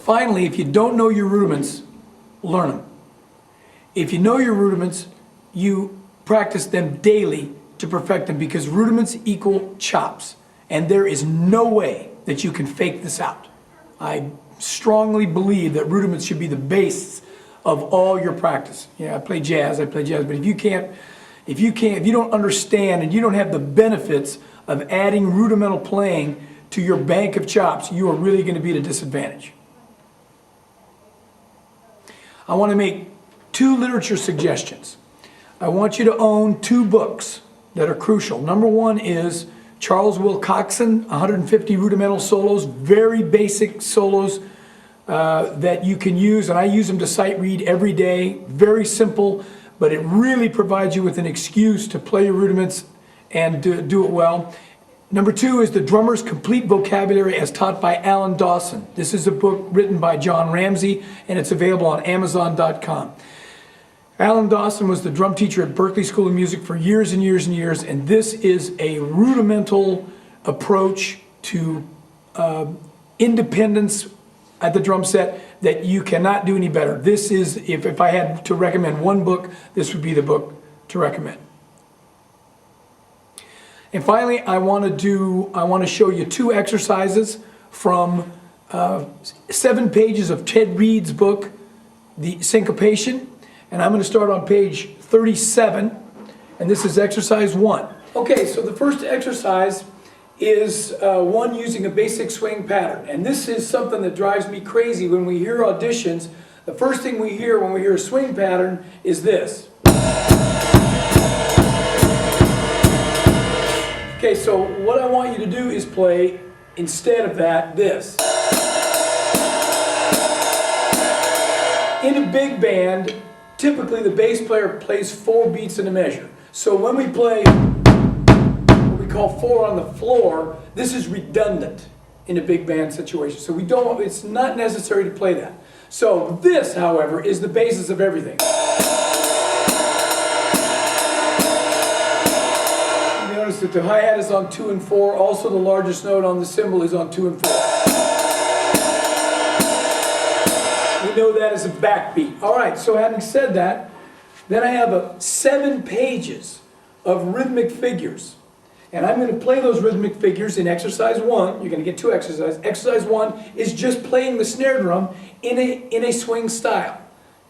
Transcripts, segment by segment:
Finally, if you don't know your rudiments, learn them. If you know your rudiments, you practice them daily to perfect them, because rudiments equal chops. And there is no way that you can fake this out. I strongly believe that rudiments should be the base of all your practice. Yeah, I play jazz, but if you don't understand and you don't have the benefits of adding rudimental playing to your bank of chops, you are really going to be at a disadvantage. I want to make 2 literature suggestions. I want you to own 2 books that are crucial. Number 1 is Charles Wilcoxon, 150 Rudimental Solos, very basic solos that you can use, and I use them to sight read every day. Very simple, but it really provides you with an excuse to play your rudiments and do it well. Number 2 is The Drummer's Complete Vocabulary as taught by Alan Dawson. This is a book written by John Ramsey, and it's available on Amazon.com. Alan Dawson was the drum teacher at Berklee School of Music for years and years and years, and this is a rudimental approach to independence at the drum set that you cannot do any better. This is, if I had to recommend one book, this would be the book to recommend. And finally, I want to show you 2 exercises from 7 pages of Ted Reed's book, The Syncopation. And I'm going to start on page 37, and this is exercise 1. Okay, so the first exercise is one using a basic swing pattern. And this is something that drives me crazy when we hear auditions. The first thing we hear when we hear a swing pattern is this. Okay, so what I want you to do is play, instead of that, this. In a big band, typically the bass player plays 4 beats in a measure. So when we play what we call 4 on the floor, this is redundant in a big band situation. So it's not necessary to play that. So this, however, is the basis of everything. You notice that the hi-hat is on 2 and 4. Also, the largest note on the cymbal is on 2 and 4. We know that as a backbeat. All right, so having said that, then I have 7 pages of rhythmic figures. And I'm going to play those rhythmic figures in exercise 1. You're going to get 2 exercises. Exercise 1 is just playing the snare drum in a swing style.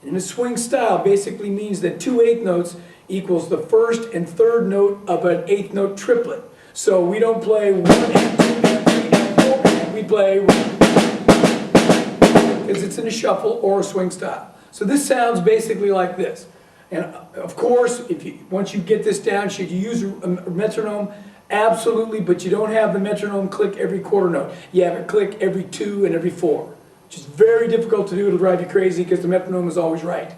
And a swing style basically means that 2 eighth notes equals the first and third note of an eighth note triplet. So we don't play 1 and 2 and 3 and 4. We play 1. Because it's in a shuffle or a swing style. So this sounds basically like this. And of course, once you get this down, should you use a metronome? Absolutely, but you don't have the metronome click every quarter note. You have it click every 2 and every 4. Which is very difficult to do. It'll drive you crazy because the metronome is always right.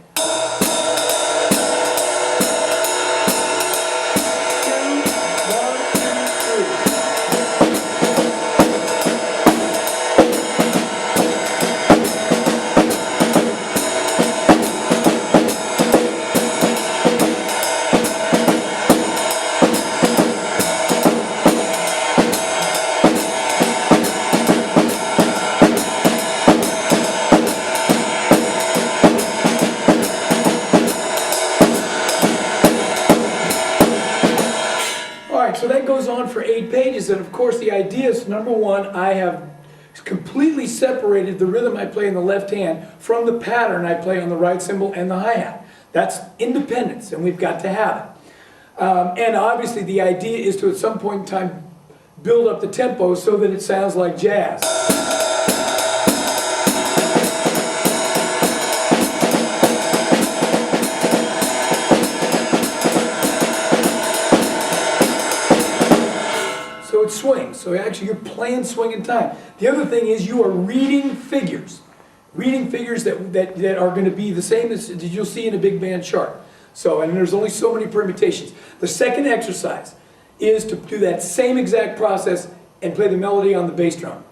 So that goes on for 8 pages, and of course the idea is, number 1, I have completely separated the rhythm I play in the left hand from the pattern I play on the right cymbal and the hi-hat. That's independence, and we've got to have it. And obviously the idea is to, at some point in time, build up the tempo so that it sounds like jazz. It swings. So actually you're playing swing in time. The other thing is you are reading figures. Reading figures that are going to be the same as you'll see in a big band chart. So, and there's only so many permutations. The second exercise is to do that same exact process and play the melody on the bass drum.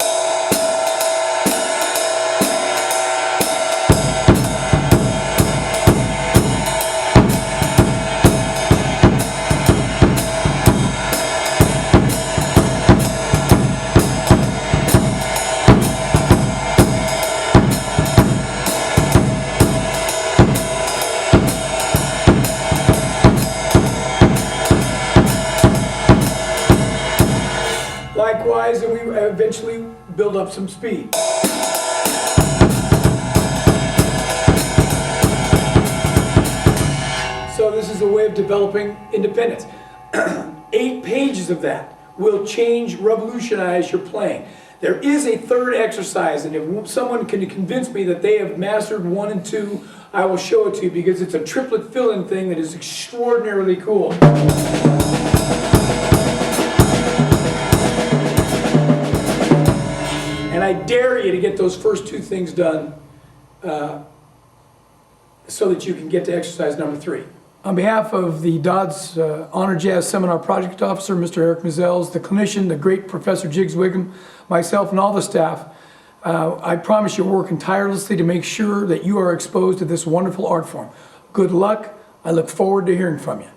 eventually build up some speed. So this is a way of developing independence. 8 pages of that will change, revolutionize your playing. There is a third exercise, and if someone can convince me that they have mastered 1 and 2, I will show it to you, because it's a triplet fill-in thing that is extraordinarily cool. And I dare you to get those first 2 things done so that you can get to exercise number 3. On behalf of the Dodds Honor Jazz Seminar Project Officer, Mr. Eric Mizels, the clinician, the great Professor Jiggs Wiggum, myself, and all the staff, I promise you're working tirelessly to make sure that you are exposed to this wonderful art form. Good luck. I look forward to hearing from you.